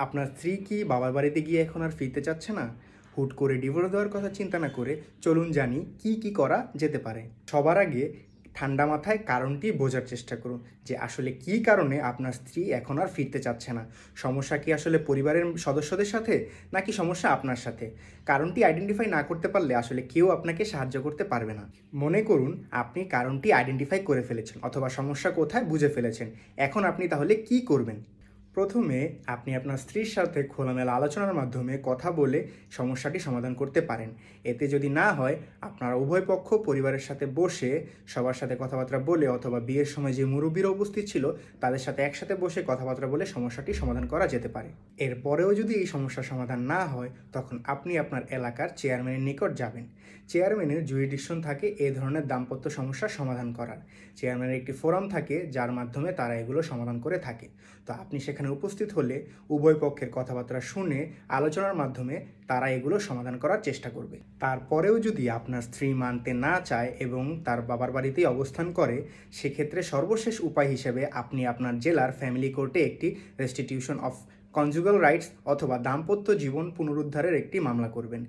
আপনার স্ত্রী কি বাবার বাড়িতে গিয়ে এখন আর ফিরতে চাচ্ছে না? হুট করে ডিভোর্স দেওয়ার কথা চিন্তা না করে চলুন জানি কি করা যেতে পারে। সবার আগে ঠান্ডা মাথায় কারণটি বোঝার চেষ্টা করুন যে আসলে কী কারণে আপনার স্ত্রী এখন আর ফিরতে চাচ্ছে না। সমস্যা কি আসলে পরিবারের সদস্যদের সাথে, নাকি সমস্যা আপনার সাথে? কারণটি আইডেন্টিফাই না করতে পারলে আসলে কেউ আপনাকে সাহায্য করতে পারবে না। মনে করুন আপনি কারণটি আইডেন্টিফাই করে ফেলেছেন অথবা সমস্যা কোথায় বুঝে ফেলেছেন। এখন আপনি তাহলে কি করবেন? প্রথমে আপনি আপনার স্ত্রীর সাথে খোলামেলা আলোচনার মাধ্যমে কথা বলে সমস্যাটি সমাধান করতে পারেন। এতে যদি না হয়, আপনারা উভয় পক্ষ পরিবারের সাথে বসে সবার সাথে কথাবার্তা বলে অথবা বিয়ের সময় যে মুরব্বীরা উপস্থিত ছিল তাদের সাথে একসাথে বসে কথাবার্তা বলে সমস্যাটি সমাধান করা যেতে পারে। এরপরেও যদি এই সমস্যার সমাধান না হয়, তখন আপনি আপনার এলাকার চেয়ারম্যানের নিকট যাবেন। চেয়ারম্যানের জুরিডিকশন থাকে এই ধরনের দাম্পত্য সমস্যার সমাধান করার। চেয়ারম্যানের একটি ফোরাম থাকে যার মাধ্যমে তারা এগুলো সমাধান করে থাকে। তো আপনি সেখানে উপস্থিত হলে উভয় পক্ষের কথাবার্তা শুনে আলোচনার মাধ্যমে তারা এগুলো সমাধান করার চেষ্টা করবে। তারপরেও যদি আপনার স্ত্রী মানতে না চায় এবং তার বাবার বাড়িতেই অবস্থান করে, সেক্ষেত্রে সর্বশেষ উপায় হিসেবে আপনি আপনার জেলার ফ্যামিলি কোর্টে একটি রেস্টিটিউশন অফ কনজুগাল রাইটস অথবা দাম্পত্য জীবন পুনরুদ্ধারের একটি মামলা করবেন,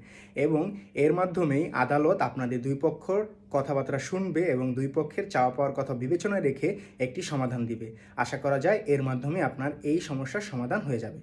এবং এর মাধ্যমেই আদালত আপনাদের দুই পক্ষর কথাবার্তা শুনবে এবং দুই পক্ষের চাওয়া পাওয়ার কথা বিবেচনায় রেখে একটি সমাধান দিবে। আশা করা যায় এর মাধ্যমে আপনার এই সমস্যার সমাধান হয়ে যাবে।